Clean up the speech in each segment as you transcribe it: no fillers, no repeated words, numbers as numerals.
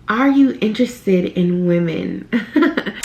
Are you interested in women?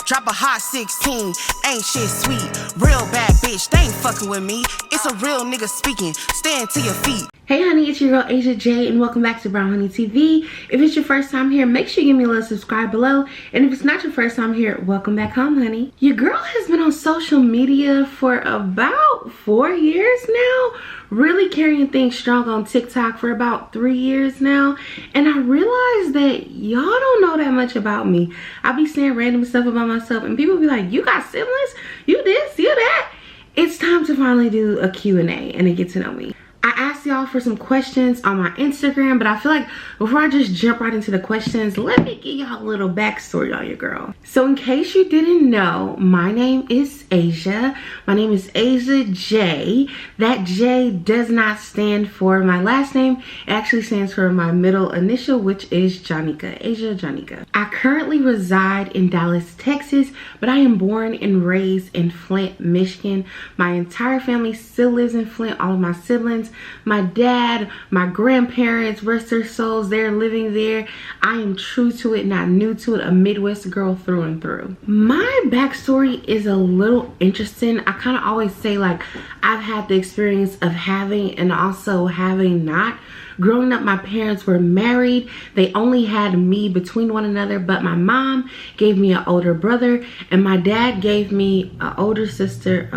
Drop a hot 16, ain't shit sweet. Real bad bitch, they ain't fucking with me. It's a real nigga speaking, stand to your feet. Hey honey, it's your girl Asia J and welcome back to Brown Honey TV. If it's your first time here, make sure you give me a little subscribe below. And if it's not your first time here, welcome back home, honey. Your girl has been on social media for about 4 years now. Really carrying things strong on TikTok for about 3 years now. And I realized that y'all don't know that much about me. I be saying random stuff about myself and people be like, you got siblings? You this, you that? It's time to finally do a Q&A and to get to know me. I asked y'all for some questions on my Instagram, but I feel like before I just jump right into the questions, let me give y'all a little backstory on your girl. So in case you didn't know, my name is Asia. My name is Asia J. That J does not stand for my last name. It actually stands for my middle initial, which is Janika, Asia Janika. I currently reside in Dallas, Texas, but I am born and raised in Flint, Michigan. My entire family still lives in Flint, all of my siblings. My dad, my grandparents, rest their souls, they're living there. I am true to it, not new to it, a Midwest girl through and through. My backstory is a little interesting. I kind of always say like I've had the experience of having and also having not. Growing up, my parents were married. They only had me between one another, but my mom gave me an older brother and my dad gave me an older sister,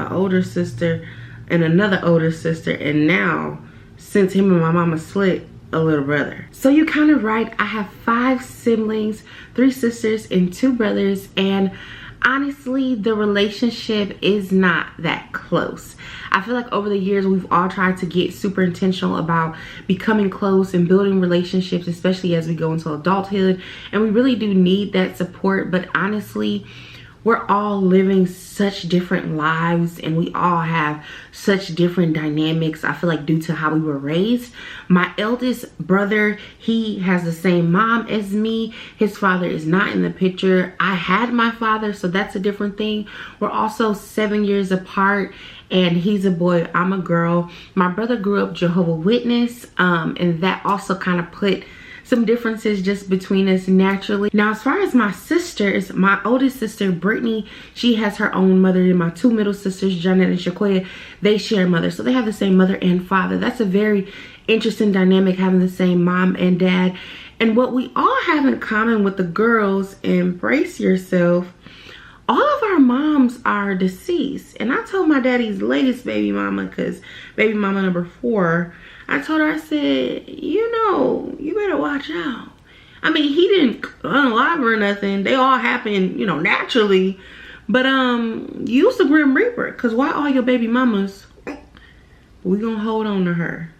and another older sister, and now since him and my mama split, a little brother. So you kind of right, I have 5 siblings, 3 sisters and 2 brothers, and honestly the relationship is not that close. I feel like over the years we've all tried to get super intentional about becoming close and building relationships, especially as we go into adulthood, and we really do need that support, but honestly we're all living such different lives and we all have such different dynamics. I feel like due to how we were raised. My eldest brother, he has the same mom as me. His father is not in the picture. I had my father, so that's a different thing. We're also 7 years apart and he's a boy, I'm a girl. My brother grew up Jehovah's Witness and that also kind of put some differences just between us naturally. Now, as far as my sisters, my oldest sister, Brittany, she has her own mother, and my 2 middle sisters, Janet and Shaquia, they share mother. So they have the same mother and father. That's a very interesting dynamic, having the same mom and dad. And what we all have in common with the girls, embrace yourself, all of our moms are deceased. And I told my daddy's latest baby mama, because baby mama number 4, I told her, I said, you know, you better watch out. I mean, he didn't unalive her or nothing. They all happened, you know, naturally. But use the Grim Reaper, because why all your baby mamas, we gonna hold on to her,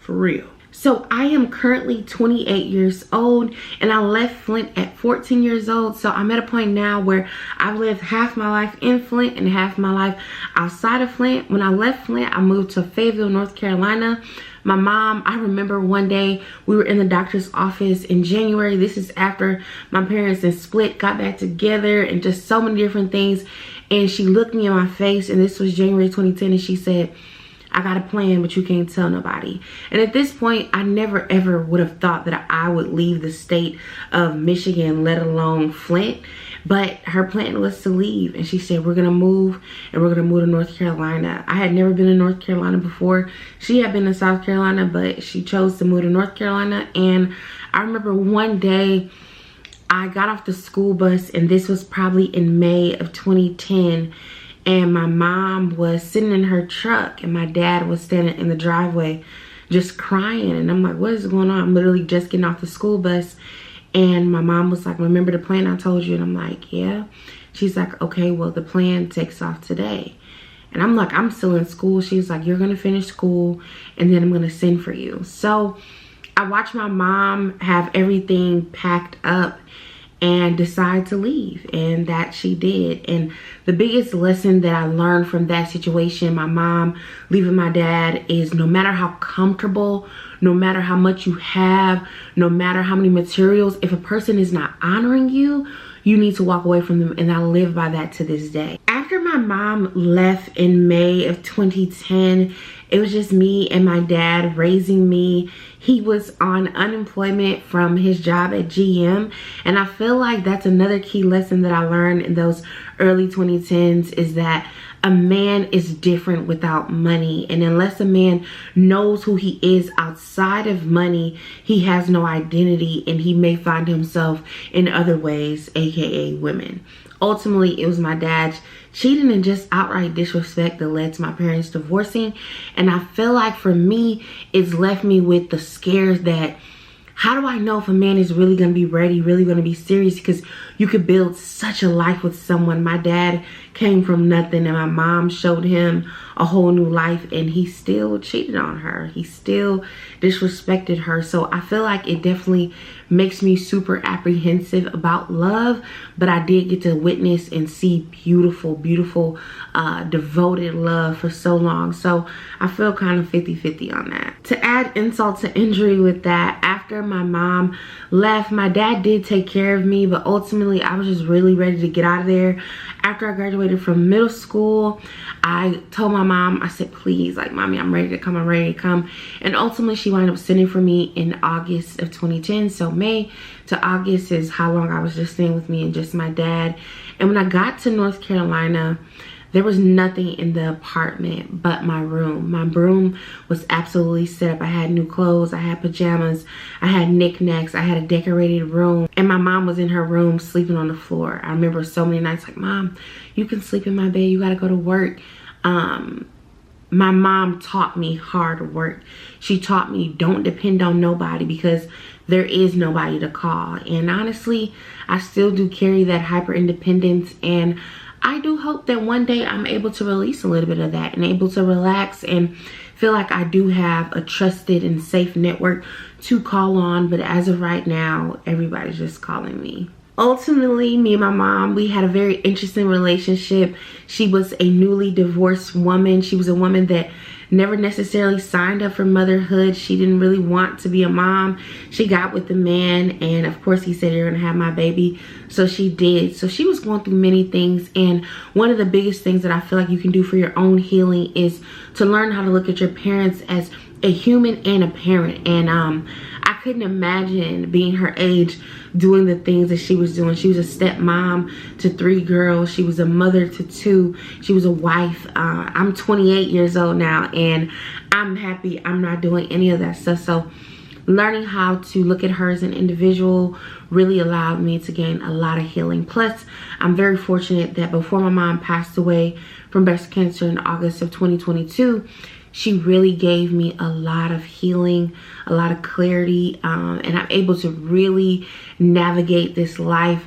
for real. So I am currently 28 years old and I left Flint at 14 years old. So I'm at a point now where I've lived half my life in Flint and half my life outside of Flint. When I left Flint, I moved to Fayetteville, North Carolina. My mom, I remember one day we were in the doctor's office in January. This is after my parents had split, got back together, and just so many different things. And she looked me in my face, and this was January 2010, and she said, I got a plan, but you can't tell nobody. And at this point, I never ever would have thought that I would leave the state of Michigan, let alone Flint. But her plan was to leave, and she said, we're gonna move, and we're gonna move to North Carolina. I had never been in North Carolina before. She had been in South Carolina, but she chose to move to North Carolina. And I remember one day I got off the school bus, and this was probably in May of 2010, and my mom was sitting in her truck and my dad was standing in the driveway just crying. And I'm like, what is going on? I'm literally just getting off the school bus. And my mom was like, remember the plan I told you? And I'm like, yeah. She's like, okay, well, the plan takes off today. And I'm like, I'm still in school. She's like, you're gonna finish school and then I'm gonna send for you. So I watched my mom have everything packed up and decide to leave, and that she did. And the biggest lesson that I learned from that situation, my mom leaving my dad, is no matter how comfortable, no matter how much you have, no matter how many materials, if a person is not honoring you, you need to walk away from them. And I live by that to this day. After my mom left in May of 2010, it was just me and my dad raising me. he was on unemployment from his job at GM. And I feel like that's another key lesson that I learned in those early 2010s, is that a man is different without money. And unless a man knows who he is outside of money, he has no identity, and he may find himself in other ways, aka women. Ultimately, it was my dad's cheating and just outright disrespect that led to my parents divorcing. And I feel like for me, it's left me with the scares that, how do I know if a man is really going to be ready, really going to be serious? Because you could build such a life with someone. My dad came from nothing, and my mom showed him a whole new life, and he still cheated on her. He still disrespected her. So I feel like it definitely makes me super apprehensive about love, but I did get to witness and see beautiful, beautiful, devoted love for so long. So I feel kind of 50-50 on that. To add insult to injury with that, after my mom left, my dad did take care of me, but ultimately I was just really ready to get out of there. After I graduated from middle school, I told my mom, I said, please, like, mommy, I'm ready to come, I'm ready to come. And ultimately she wound up sending for me in August of 2010. So May to August is how long I was just staying with me and just my dad. And when I got to North Carolina, there was nothing in the apartment but my room. My room was absolutely set up. I had new clothes, I had pajamas, I had knickknacks, I had a decorated room. And my mom was in her room sleeping on the floor. I remember so many nights like, Mom, you can sleep in my bed, you gotta go to work. My mom taught me hard work. She taught me don't depend on nobody, because there is nobody to call. And honestly, I still do carry that hyper independence, and I do hope that one day I'm able to release a little bit of that and able to relax and feel like I do have a trusted and safe network to call on. But as of right now, everybody's just calling me. Ultimately, me and my mom, we had a very interesting relationship. She was a newly divorced woman. She was a woman that never necessarily signed up for motherhood. She didn't really want to be a mom. She got with the man, and of course he said, you're gonna have my baby. So she did. So she was going through many things, and one of the biggest things that I feel like you can do for your own healing is to learn how to look at your parents as a human and a parent. And I couldn't imagine being her age doing the things that she was doing. She was a stepmom to 3 girls. She was a mother to 2. She was a wife. I'm 28 years old now, and I'm happy I'm not doing any of that stuff. So learning how to look at her as an individual really allowed me to gain a lot of healing. Plus, I'm very fortunate that before my mom passed away from breast cancer in August of 2022, she really gave me a lot of healing, a lot of clarity, and I'm able to really navigate this life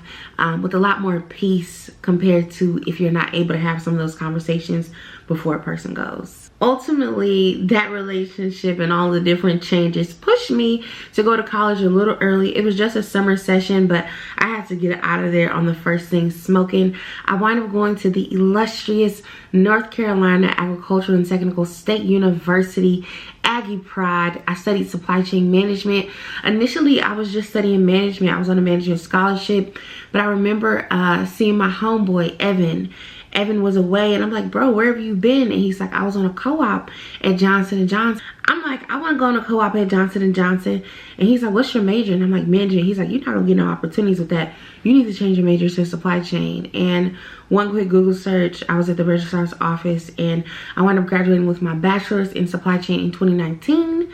with a lot more peace compared to if you're not able to have some of those conversations before a person goes. Ultimately, that relationship and all the different changes pushed me to go to college a little early. It was just a summer session, but I had to get out of there on the first thing smoking. I wound up going to the illustrious North Carolina Agricultural and Technical State University, Aggie Pride. I studied supply chain management. Initially, I was just studying management. I was on a management scholarship, but I remember seeing my homeboy, Evan. Evan was away, and I'm like, bro, where have you been? And he's like, I was on a co-op at Johnson & Johnson. I'm like, I want to go on a co-op at Johnson & Johnson. And he's like, what's your major? And I'm like, management. He's like, you're not going to get no opportunities with that. You need to change your major to supply chain. And one quick Google search, I was at the registrar's office, and I wound up graduating with my bachelor's in supply chain in 2019.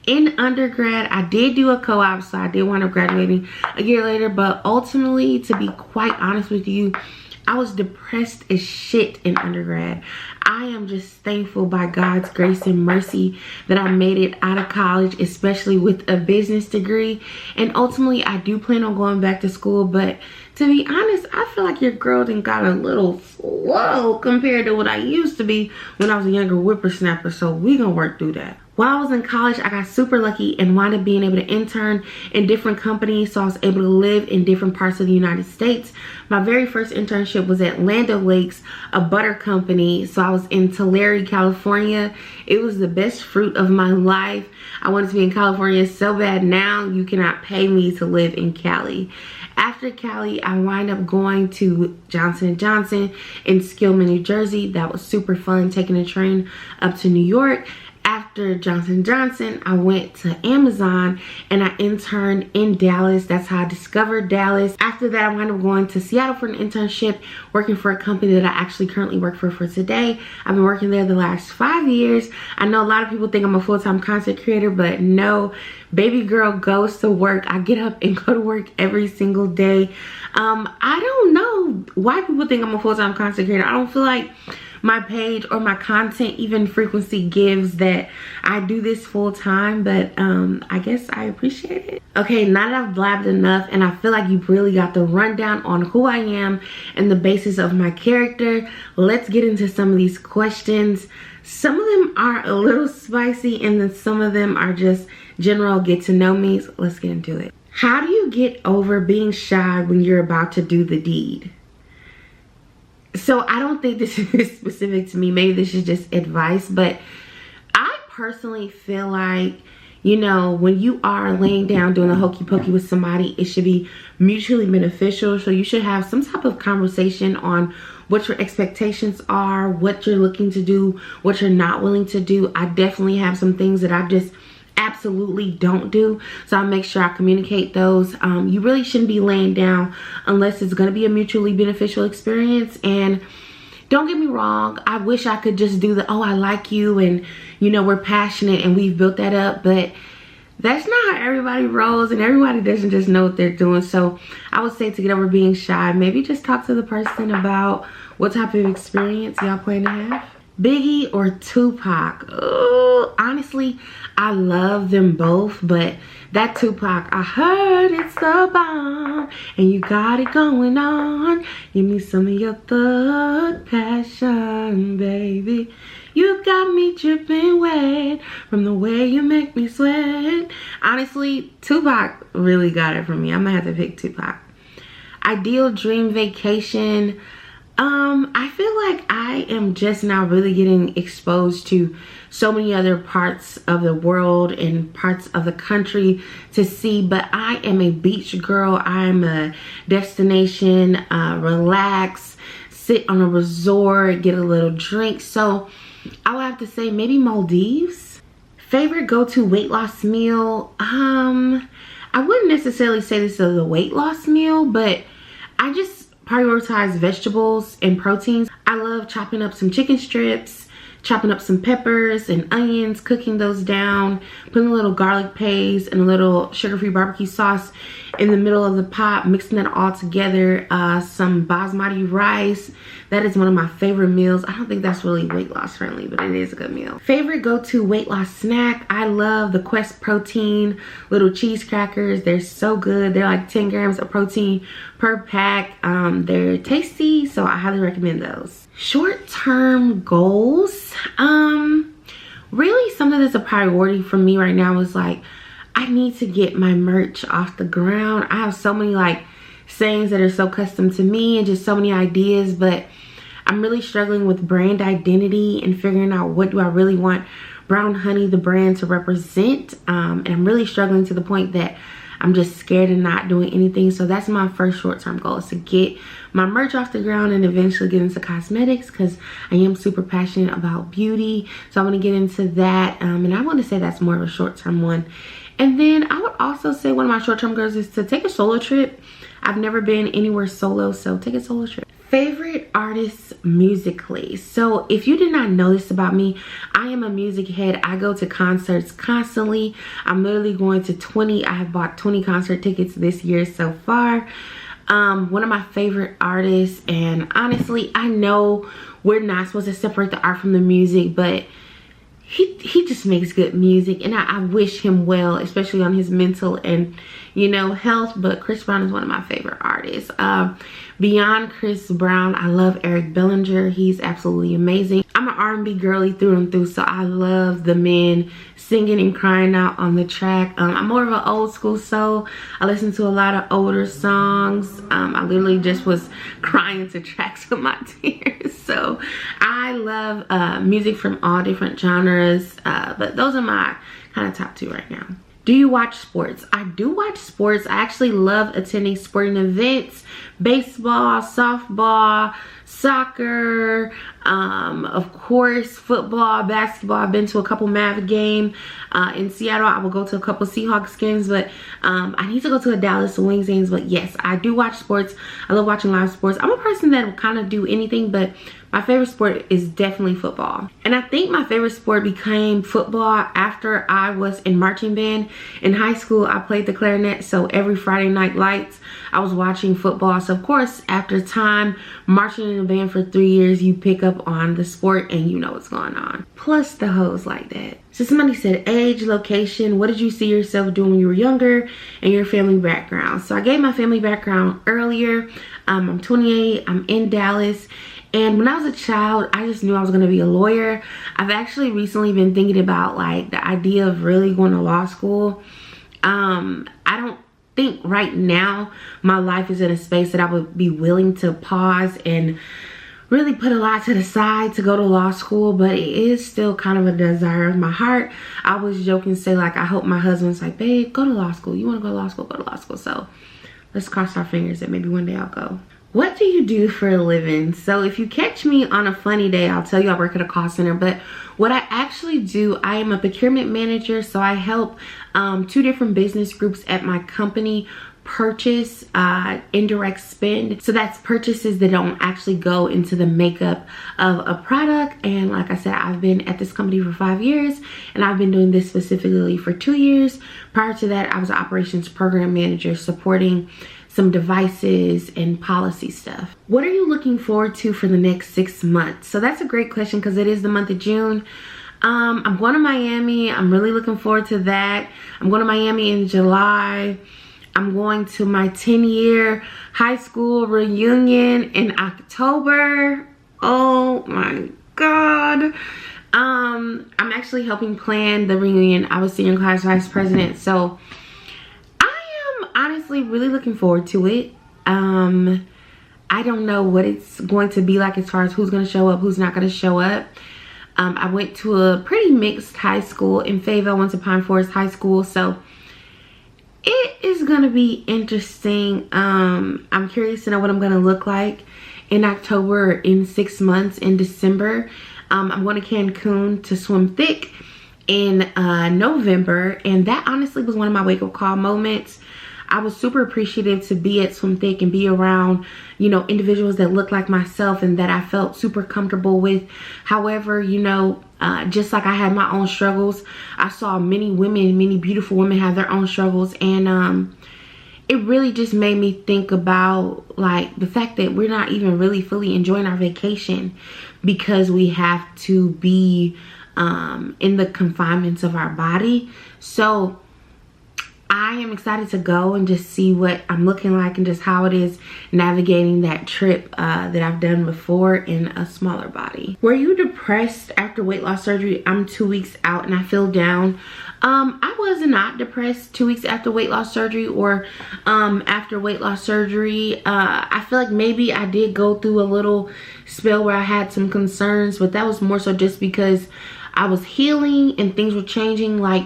In undergrad, I did do a co-op, so I did wind up graduating a year later. But ultimately, to be quite honest with you, I was depressed as shit in undergrad. I am just thankful by God's grace and mercy that I made it out of college, especially with a business degree. And ultimately, I do plan on going back to school. But to be honest, I feel like your girl done got a little slow compared to what I used to be when I was a younger whippersnapper. So we gonna work through that. While I was in college, I got super lucky and wound up being able to intern in different companies, so I was able to live in different parts of the United States. My very first internship was at Land O'Lakes, a butter company, so I was in Tulare, California. It was the best fruit of my life. I wanted to be in California so bad. Now you cannot pay me to live in Cali. After Cali, I wind up going to Johnson & Johnson in Skillman, New Jersey. That was super fun, taking a train up to New York. After after Johnson & Johnson, I went to Amazon and I interned in Dallas. That's how I discovered Dallas. After that, I wound up going to Seattle for an internship, working for a company that I actually currently work for today. I've been working there the last 5 years. I know a lot of people think I'm a full-time content creator, but no, baby girl goes to work. I get up and go to work every single day. I don't know why people think I'm a full-time content creator. I don't feel like my page or my content even frequency gives that I do this full time, but I guess I appreciate it. Okay, now that I've blabbed enough and I feel like you've really got the rundown on who I am and the basis of my character, let's get into some of these questions. Some of them are a little spicy and then some of them are just general get to know me. So let's get into it. How do you get over being shy when you're about to do the deed? So I don't think this is specific to me. Maybe this is just advice, but I personally feel like, you know, when you are laying down doing the hokey pokey with somebody, it should be mutually beneficial. So you should have some type of conversation on what your expectations are, what you're looking to do, what you're not willing to do. I definitely have some things that I just absolutely don't do, so I'll make sure I communicate those. You really shouldn't be laying down unless it's going to be a mutually beneficial experience. And don't get me wrong, I wish I could just do the, oh, I like you and, you know, we're passionate and we've built that up, but that's not how everybody rolls and everybody doesn't just know what they're doing. So I would say to get over being shy, maybe just talk to the person about what type of experience y'all plan to have. Biggie or Tupac? Oh, honestly, I love them both, but that Tupac, I heard it's the bomb and you got it going on. Give me some of your thug passion, baby. You got me dripping wet from the way you make me sweat. Honestly, Tupac really got it from me. I'm gonna have to pick Tupac. Ideal dream vacation. I feel like I am just now really getting exposed to so many other parts of the world and parts of the country to see, but I am a beach girl. I'm a destination, relax, sit on a resort, get a little drink. So I would have to say maybe Maldives. Favorite go-to weight loss meal? I wouldn't necessarily say this is a weight loss meal, but I just prioritize vegetables and proteins. I love chopping up some chicken strips, chopping up some peppers and onions, cooking those down, putting a little garlic paste and a little sugar-free barbecue sauce in the middle of the pot, mixing that all together. Some basmati rice. That is one of my favorite meals. I don't think that's really weight loss friendly, but it is a good meal. Favorite go-to weight loss snack? I love the Quest protein little cheese crackers. They're so good. They're like 10 grams of protein per pack. They're tasty, so I highly recommend those. Short-term goals. Really something that's a priority for me right now is like, I need to get my merch off the ground. I have so many like sayings that are so custom to me and just so many ideas, but I'm really struggling with brand identity and figuring out what do I really want Brown Honey, the brand, to represent. And I'm really struggling to the point that I'm just scared of not doing anything. So that's my first short-term goal, is to get my merch off the ground and eventually get into cosmetics, because I am super passionate about beauty. So I'm going to get into that. And I want to say that's more of a short-term one. And then I would also say one of my short-term goals is to take a solo trip. I've never been anywhere solo, so take a solo trip. Favorite artists musically. So if you did not know this about me, I am a music head. I go to concerts constantly. I'm literally going to 20. I have bought 20 concert tickets this year so far. One of my favorite artists, and honestly, I know we're not supposed to separate the art from the music, but he just makes good music, and I wish him well, especially on his mental and, you know, health. But Chris Brown is one of my favorite artists. Beyond Chris Brown, I love Eric Bellinger. He's absolutely amazing. I'm an R&B girly through and through, so I love the men singing and crying out on the track. I'm more of an old school soul. I listen to a lot of older songs. I literally just was crying to tracks with my tears. So I love music from all different genres, but those are my kind of top two right now. Do you watch sports? I do watch sports. I actually love attending sporting events, baseball, softball, soccer, of course, football, basketball. I've been to a couple Mav game in Seattle. I will go to a couple Seahawks games, but I need to go to a Dallas Wings games. But yes, I do watch sports. I love watching live sports. I'm a person that will kind of do anything, but my favorite sport is definitely football. And I think my favorite sport became football after I was in marching band. In high school, I played the clarinet, so every Friday night lights, I was watching football. So of course, after time marching in a band for 3 years, you pick up on the sport and you know what's going on. Plus the hoes like that. So somebody said age, location, what did you see yourself doing when you were younger, and your family background. So I gave my family background earlier. I'm 28, I'm in Dallas. And when I was a child, I just knew I was going to be a lawyer. I've actually recently been thinking about like the idea of really going to law school. I don't think right now my life is in a space that I would be willing to pause and really put a lot to the side to go to law school, but it is still kind of a desire of my heart. I was joking, say like, I hope my husband's like, babe, go to law school. You want to go to law school? Go to law school. So let's cross our fingers that maybe one day I'll go. What do you do for a living? So if you catch me on a funny day, I'll tell you I work at a call center, but what I actually do, I am a procurement manager. So I help 2 different business groups at my company purchase indirect spend. So that's purchases that don't actually go into the makeup of a product. And like I said, I've been at this company for 5 years, and I've been doing this specifically for 2 years. Prior to that, I was an operations program manager supporting some devices and policy stuff. What are you looking forward to for the next 6 months? So that's a great question because it is the month of June. I'm going to Miami. I'm really looking forward to that. I'm going to Miami in July. I'm going to my 10-year high school reunion in October. Oh my God. I'm actually helping plan the reunion. I was senior class vice president, so honestly really looking forward to it. I don't know what it's going to be like as far as who's going to show up, who's not going to show up. I went to a pretty mixed high school in Fayetteville. I went to Pine Forest High School, so it is going to be interesting. I'm curious to know what I'm going to look like in October, in 6 months, in December. I'm going to Cancun to swim thick in November, and that honestly was one of my wake-up call moments. I was super appreciative to be at Swim Thick and be around, you know, individuals that look like myself and that I felt super comfortable with. However, you know, just like I had my own struggles, I saw many women, many beautiful women have their own struggles. And it really just made me think about like the fact that we're not even really fully enjoying our vacation because we have to be in the confinements of our body. So I am excited to go and just see what I'm looking like and just how it is navigating that trip that I've done before in a smaller body. Were you depressed after weight loss surgery? I'm 2 weeks out and I feel down. I was not depressed 2 weeks after weight loss surgery or after weight loss surgery. I feel like maybe I did go through a little spell where I had some concerns, but that was more so just because I was healing and things were changing. Like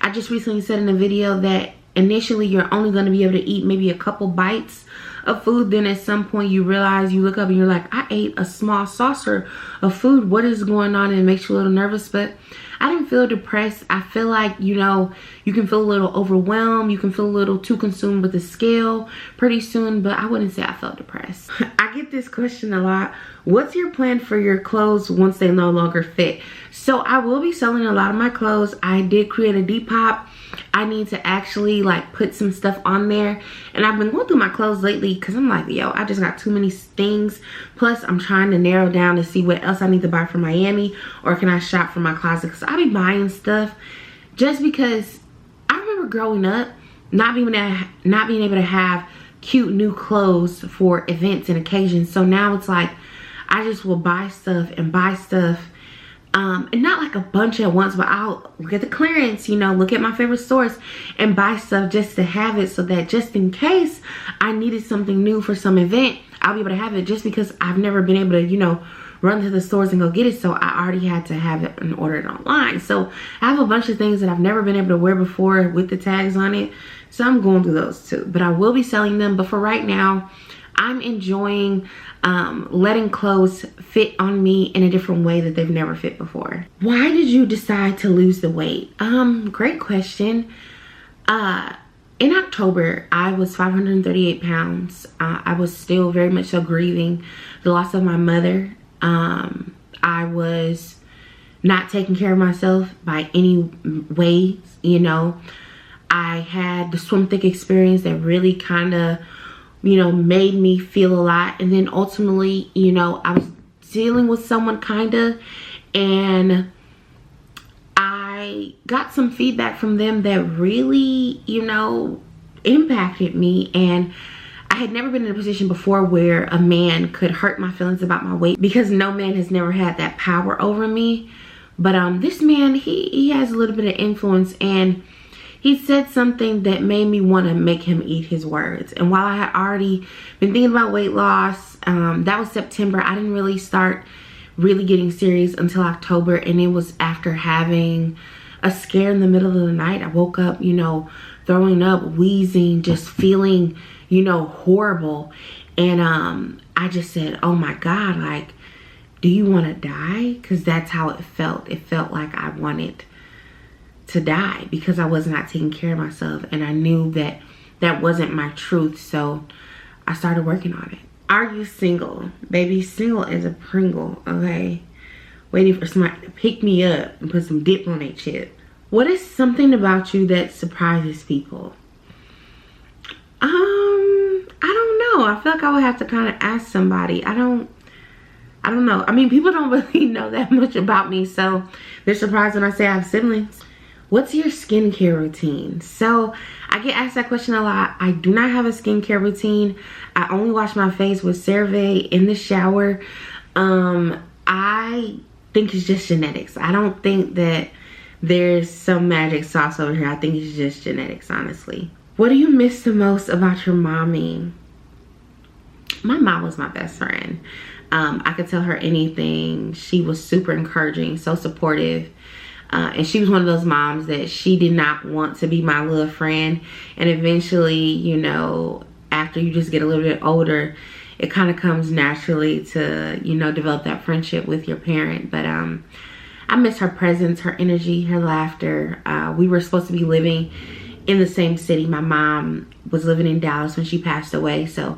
I just recently said in a video that initially you're only going to be able to eat maybe a couple bites of food. Then at some point you realize, you look up and you're like, I ate a small saucer of food. What is going on? And it makes you a little nervous. But I didn't feel depressed. I feel like, you know, you can feel a little overwhelmed. You can feel a little too consumed with the scale pretty soon. But I wouldn't say I felt depressed. I get this question a lot. What's your plan for your clothes once they no longer fit? So I will be selling a lot of my clothes. I did create a Depop. I need to actually like put some stuff on there, and I've been going through my clothes lately because I'm like, yo, I just got too many things. Plus I'm trying to narrow down to see what else I need to buy for Miami, or can I shop for my closet, because I be buying stuff just because I remember growing up not being able to have cute new clothes for events and occasions. So now it's like I just will buy stuff and buy stuff. And not like a bunch at once, but I'll look at the clearance, you know, look at my favorite stores and buy stuff just to have it, so that just in case I needed something new for some event, I'll be able to have it, just because I've never been able to, you know, run to the stores and go get it. So I already had to have it and order it online. So I have a bunch of things that I've never been able to wear before with the tags on it. So I'm going through those too, but I will be selling them. But for right now, I'm enjoying letting clothes fit on me in a different way that they've never fit before. Why did you decide to lose the weight? Great question. In October, I was 538 pounds. I was still very much so grieving the loss of my mother. I was not taking care of myself by any way, you know. I had the swim thick experience that really kind of, you know, made me feel a lot. And then ultimately, you know, I was dealing with someone kind of, and I got some feedback from them that really, you know, impacted me. And I had never been in a position before where a man could hurt my feelings about my weight, because no man has never had that power over me. But this man, he has a little bit of influence, and he said something that made me want to make him eat his words. And while I had already been thinking about weight loss, that was September. I didn't really start really getting serious until October. And it was after having a scare in the middle of the night. I woke up, you know, throwing up, wheezing, just feeling, you know, horrible. And I just said, oh my God, like, do you want to die? Because that's how it felt. It felt like I wanted to die because I was not taking care of myself, and I knew that that wasn't my truth. So I started working on it. Are you single? Baby, single as a Pringle, okay? Waiting for somebody to pick me up and put some dip on their chip. What is something about you that surprises people? I don't know. I feel like I would have to kind of ask somebody. I don't know. I mean, people don't really know that much about me, so they're surprised when I say I have siblings. What's your skincare routine? So I get asked that question a lot. I do not have a skincare routine. I only wash my face with CeraVe in the shower. I think it's just genetics. I don't think that there's some magic sauce over here. I think it's just genetics, honestly. What do you miss the most about your mommy? My mom was my best friend. I could tell her anything. She was super encouraging, so supportive. And she was one of those moms that she did not want to be my little friend. And eventually, you know, after you just get a little bit older, it kind of comes naturally to, you know, develop that friendship with your parent. But I miss her presence, her energy, her laughter. We were supposed to be living in the same city. My mom was living in Dallas when she passed away. So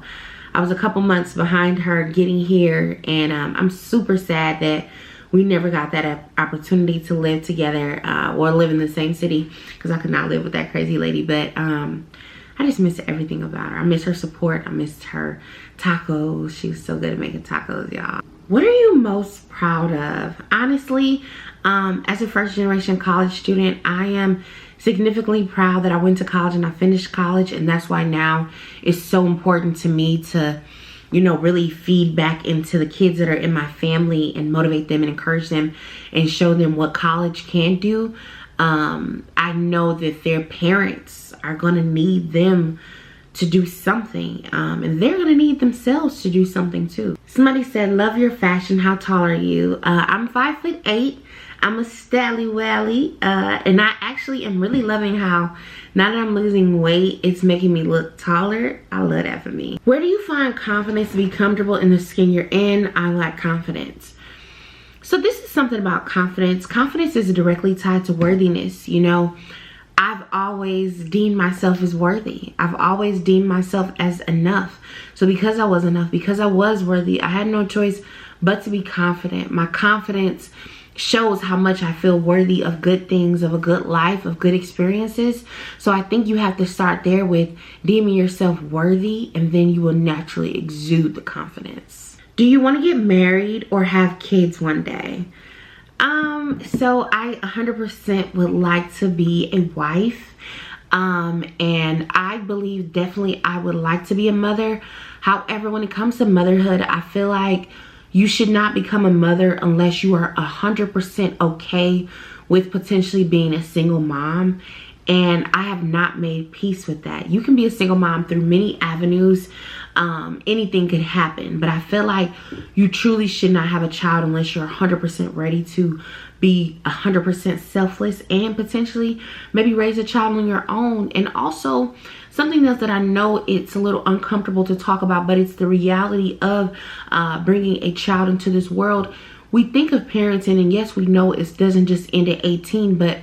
I was a couple months behind her getting here. And I'm super sad that we never got that opportunity to live together or live in the same city, because I could not live with that crazy lady. But I just miss everything about her. I miss her support. I missed her tacos. She was so good at making tacos, y'all. What are you most proud of? Honestly, as a first generation college student, I am significantly proud that I went to college and I finished college. And that's why now it's so important to me to, you know, really feed back into the kids that are in my family and motivate them and encourage them and show them what college can do. I know that their parents are going to need them to do something, and they're going to need themselves to do something too. Somebody said, love your fashion. How tall are you? I'm 5'8". I'm a stally-wally, and I actually am really loving how now that I'm losing weight, it's making me look taller. I love that for me. Where do you find confidence to be comfortable in the skin you're in? I lack confidence. So this is something about confidence. Confidence is directly tied to worthiness. You know, I've always deemed myself as worthy. I've always deemed myself as enough. So because I was enough, because I was worthy, I had no choice but to be confident. My confidence shows how much I feel worthy of good things, of a good life, of good experiences. So I think you have to start there with deeming yourself worthy, and then you will naturally exude the confidence. Do you want to get married or have kids one day? So I 100% would like to be a wife. And I believe definitely I would like to be a mother. However, when it comes to motherhood, I feel like you should not become a mother unless you are 100% okay with potentially being a single mom. And I have not made peace with that. You can be a single mom through many avenues. Anything could happen. But I feel like you truly should not have a child unless you're 100% ready to be 100% selfless and potentially maybe raise a child on your own. And also, something else that I know it's a little uncomfortable to talk about, but it's the reality of bringing a child into this world. We think of parenting, and yes, we know it doesn't just end at 18, but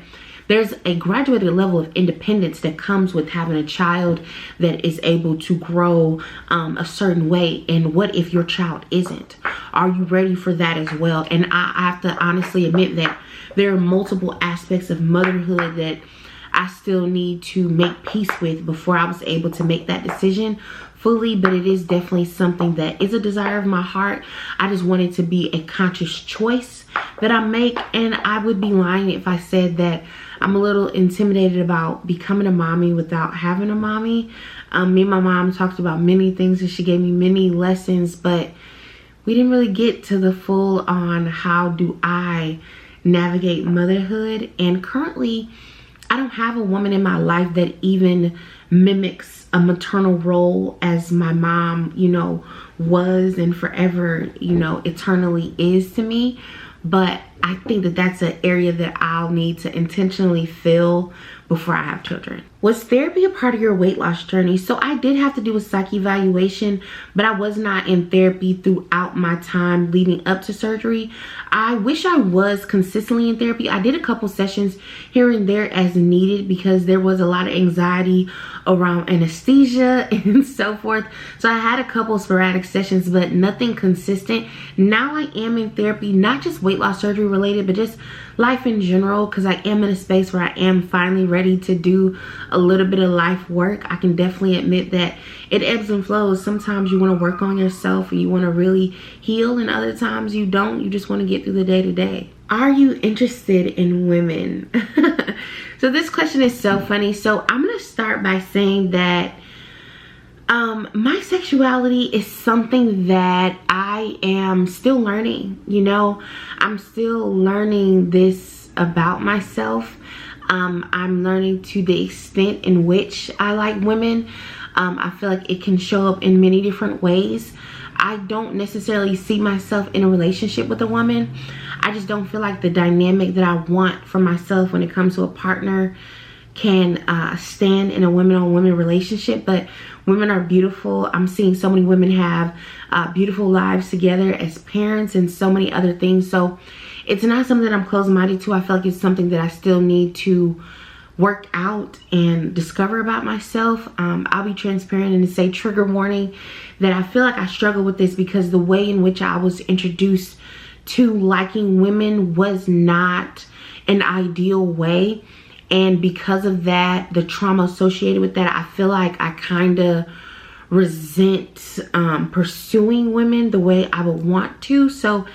there's a graduated level of independence that comes with having a child that is able to grow a certain way. And what if your child isn't? Are you ready for that as well? And I have to honestly admit that there are multiple aspects of motherhood that I still need to make peace with before I was able to make that decision fully. But it is definitely something that is a desire of my heart. I just want it to be a conscious choice that I make. And I would be lying if I said that I'm a little intimidated about becoming a mommy without having a mommy. Me and my mom talked about many things, and she gave me many lessons, but we didn't really get to the full on how do I navigate motherhood. And currently, I don't have a woman in my life that even mimics a maternal role as my mom, you know, was and forever, you know, eternally is to me. But I think that that's an area that I'll need to intentionally fill before I have children. Was therapy a part of your weight loss journey? So I did have to do a psych evaluation, but I was not in therapy throughout my time leading up to surgery. I wish I was consistently in therapy. I did a couple sessions here and there as needed because there was a lot of anxiety around anesthesia and so forth. So I had a couple sporadic sessions, but nothing consistent. Now I am in therapy, not just weight loss surgery related, but just life in general, because I am in a space where I am finally ready to do a little bit of life work. I can definitely admit that it ebbs and flows. Sometimes you want to work on yourself and you want to really heal, and other times you don't. You just want to get through the day to day. Are you interested in women? So this question is so funny. So I'm going to start by saying that my sexuality is something that I am still learning. You know, I'm still learning this about myself. I'm learning to the extent in which I like women. I feel like it can show up in many different ways. I don't necessarily see myself in a relationship with a woman. I just don't feel like the dynamic that I want for myself when it comes to a partner can stand in a women-on-women relationship. But women are beautiful. I'm seeing so many women have beautiful lives together as parents and so many other things. So it's not something that I'm closed-minded to. I feel like it's something that I still need to work out and discover about myself. I'll be transparent and say, trigger warning, that I feel like I struggle with this because the way in which I was introduced to liking women was not an ideal way. And because of that, the trauma associated with that, I feel like I kind of resent pursuing women the way I would want to. So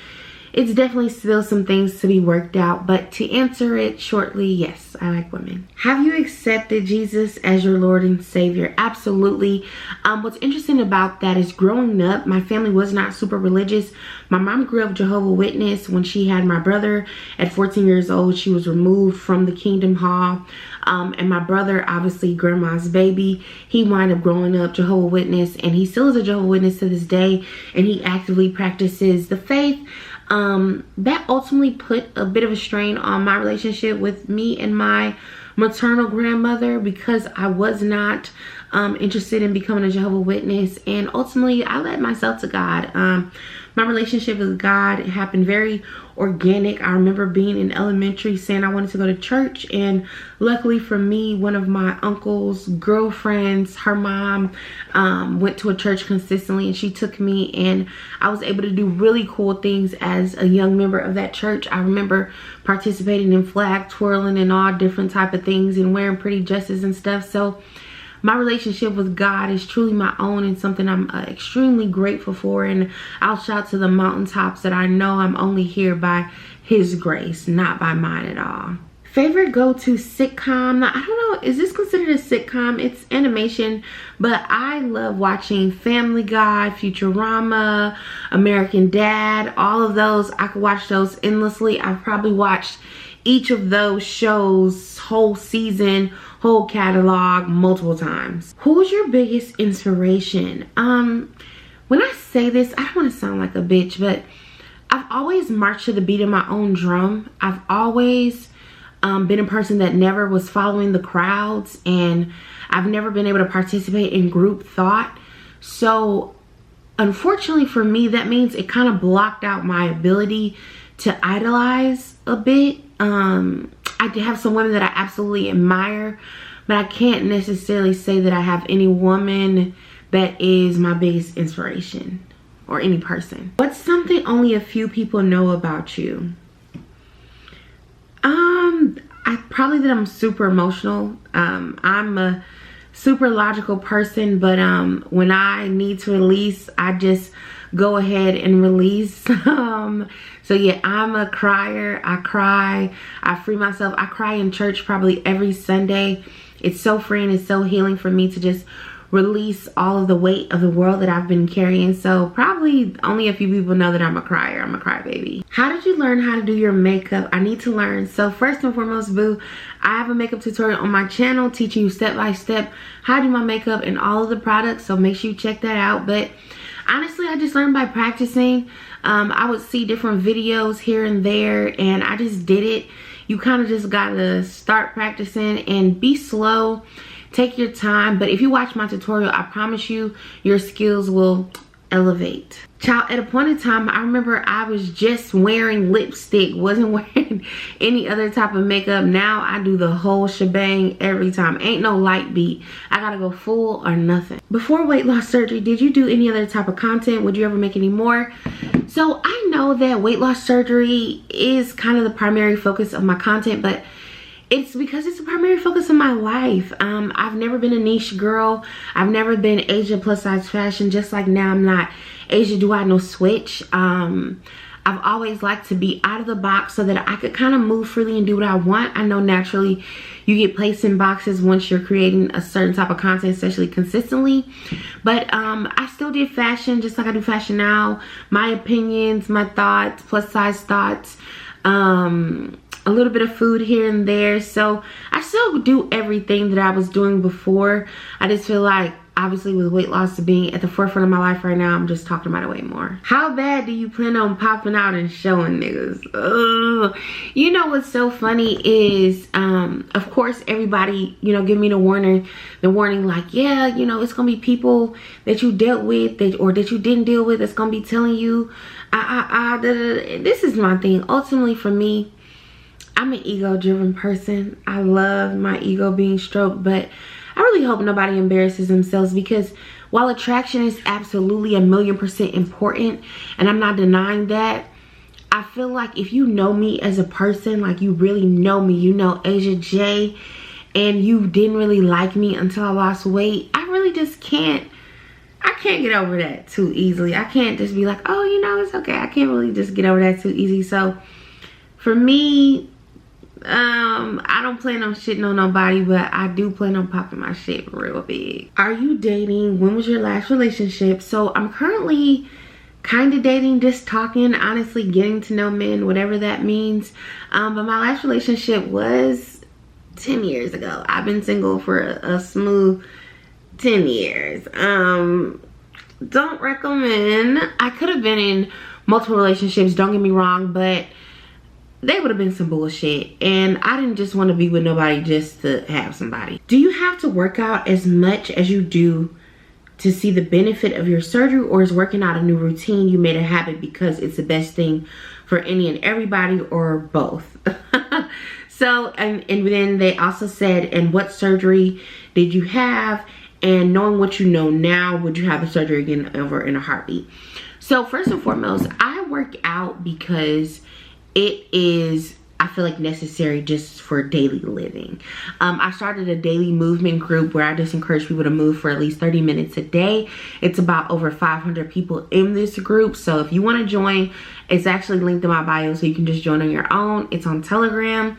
it's definitely still some things to be worked out. But to answer it shortly, yes, I like women. Have you accepted Jesus as your Lord and Savior? Absolutely. What's interesting about that is growing up, my family was not super religious. My mom grew up Jehovah's Witness. When she had my brother at 14 years old, she was removed from the Kingdom Hall. And my brother, obviously grandma's baby, he wound up growing up Jehovah's Witness, and he still is a Jehovah's Witness to this day, and he actively practices the faith. That ultimately put a bit of a strain on my relationship with me and my maternal grandmother because I was not interested in becoming a Jehovah's Witness, and ultimately I led myself to God. My relationship with God happened very organic. I remember being in elementary saying I wanted to go to church, and luckily for me, one of my uncle's girlfriends, her mom, went to a church consistently, and she took me, and I was able to do really cool things as a young member of that church. I remember participating in flag twirling and all different type of things and wearing pretty dresses and stuff. So my relationship with God is truly my own and something I'm extremely grateful for. And I'll shout to the mountaintops that I know I'm only here by His grace, not by mine at all. Favorite go-to sitcom? Now, I don't know, is this considered a sitcom? It's animation, but I love watching Family Guy, Futurama, American Dad, all of those. I could watch those endlessly. I've probably watched each of those shows, whole season, whole catalog, multiple times. Who was your biggest inspiration? When I say this, I don't want to sound like a bitch, but I've always marched to the beat of my own drum. I've always been a person that never was following the crowds, and I've never been able to participate in group thought. So unfortunately for me, that means it kind of blocked out my ability to idolize a bit. I do have some women that I absolutely admire, but I can't necessarily say that I have any woman that is my biggest inspiration, or any person. What's something only a few people know about you? Probably that I'm super emotional. I'm a super logical person, but when I need to release, I just go ahead and release. So yeah, I'm a crier. I cry, I free myself. I cry in church probably every Sunday. It's so freeing, it's so healing for me to just release all of the weight of the world that I've been carrying. So probably only a few people know that I'm a crier. I'm a crybaby. How did you learn how to do your makeup? I need to learn. So first and foremost, boo, I have a makeup tutorial on my channel teaching you step by step how to do my makeup and all of the products, so make sure you check that out. But honestly, I just learned by practicing. I would see different videos here and there, and I just did it. You kind of just gotta start practicing and be slow. Take your time, but if you watch my tutorial, I promise you your skills will elevate. Child, at a point in time, I remember I was just wearing lipstick, wasn't wearing any other type of makeup. Now I do the whole shebang every time. Ain't no light beat. I gotta go full or nothing. Before weight loss surgery, did you do any other type of content? Would you ever make any more? So I know that weight loss surgery is kind of the primary focus of my content, but it's because it's the primary focus of my life. I've never been a niche girl. I've never been Asia plus size fashion, just like now I'm not Asia do I know switch. I've always liked to be out of the box so that I could kind of move freely and do what I want. I know naturally you get placed in boxes once you're creating a certain type of content, especially consistently. But I still did fashion just like I do fashion now. My opinions, my thoughts, plus size thoughts. A little bit of food here and there. So I still do everything that I was doing before. I just feel like, obviously with weight loss being at the forefront of my life right now, I'm just talking about it way more. How bad do you plan on popping out and showing niggas? Ugh. You know what's so funny is, of course, everybody, you know, give me the warning like, yeah, you know, it's gonna be people that you dealt with or that you didn't deal with that's gonna be telling you, This is my thing. Ultimately for me, I'm an ego-driven person. I love my ego being stroked, but I really hope nobody embarrasses themselves, because while attraction is absolutely 1,000,000% important, and I'm not denying that, I feel like if you know me as a person, like you really know me, you know Asia J, and you didn't really like me until I lost weight, I really just can't get over that too easily. I can't just be like, oh, you know, it's okay. I can't really just get over that too easy. So for me, I don't plan on shitting on nobody, but I do plan on popping my shit real big. Are you dating? When was your last relationship? So I'm currently kind of dating, just talking, honestly, getting to know men, whatever that means. But my last relationship was 10 years ago. I've been single for a smooth 10 years. Don't recommend. I could have been in multiple relationships, don't get me wrong, but they would have been some bullshit, and I didn't just want to be with nobody just to have somebody. Do you have to work out as much as you do to see the benefit of your surgery, or is working out a new routine you made a habit because it's the best thing for any and everybody, or both? So, and then they also said, and what surgery did you have? And knowing what you know now, would you have the surgery again over in a heartbeat? So first and foremost, I work out because it is, I feel like, necessary just for daily living. I started a daily movement group where I just encourage people to move for at least 30 minutes a day. It's about over 500 people in this group. So if you want to join, it's actually linked in my bio, so you can just join on your own. It's on Telegram.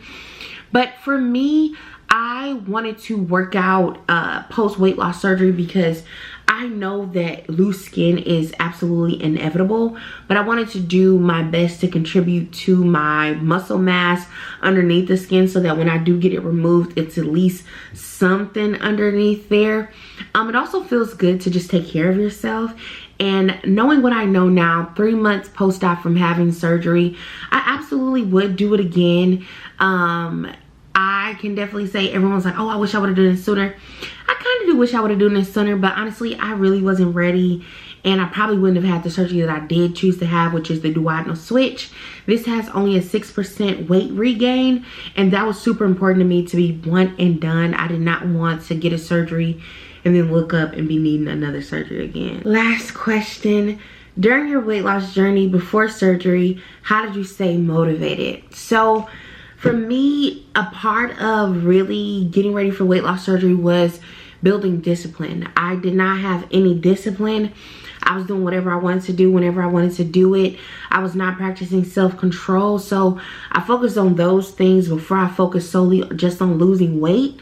But for me, I wanted to work out post weight loss surgery because I know that loose skin is absolutely inevitable, but I wanted to do my best to contribute to my muscle mass underneath the skin, so that when I do get it removed, it's at least something underneath there. It also feels good to just take care of yourself. And knowing what I know now, 3 months post-op from having surgery, I absolutely would do it again. I can definitely say everyone's like, oh, I wish I would have done it sooner. I kind of do wish I would have done this sooner, but honestly, I really wasn't ready. And I probably wouldn't have had the surgery that I did choose to have, which is the duodenal switch. This has only a 6% weight regain, and that was super important to me to be one and done. I did not want to get a surgery and then look up and be needing another surgery again. Last question. During your weight loss journey before surgery, how did you stay motivated? So for me, a part of really getting ready for weight loss surgery was building discipline. I did not have any discipline. I was doing whatever I wanted to do whenever I wanted to do it. I was not practicing self-control. So I focused on those things before I focused solely just on losing weight.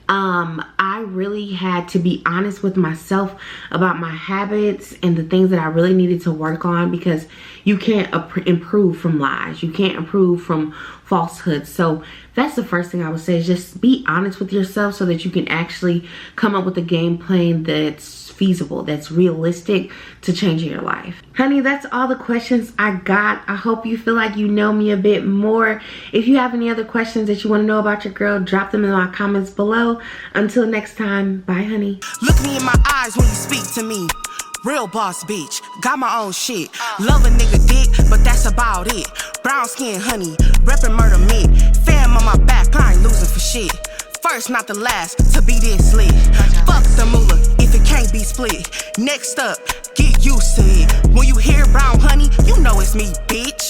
I really had to be honest with myself about my habits and the things that I really needed to work on, because you can't improve from lies. You can't improve from falsehoods. So that's the first thing I would say, is just be honest with yourself so that you can actually come up with a game plan that's feasible, that's realistic to changing your life. Honey, that's all the questions I got. I hope you feel like you know me a bit more. If you have any other questions that you want to know about your girl, drop them in my comments below. Until next time, bye honey. Look me in my eyes when you speak to me. Real boss bitch, got my own shit. Love a nigga dick, but that's about it. Brown skin honey, reppin' murder mid. Fam on my back, I ain't losing for shit. First, not the last, to be this lit. Fuck the moolah, if it can't be split. Next up, get used to it. When you hear brown honey, you know it's me, bitch.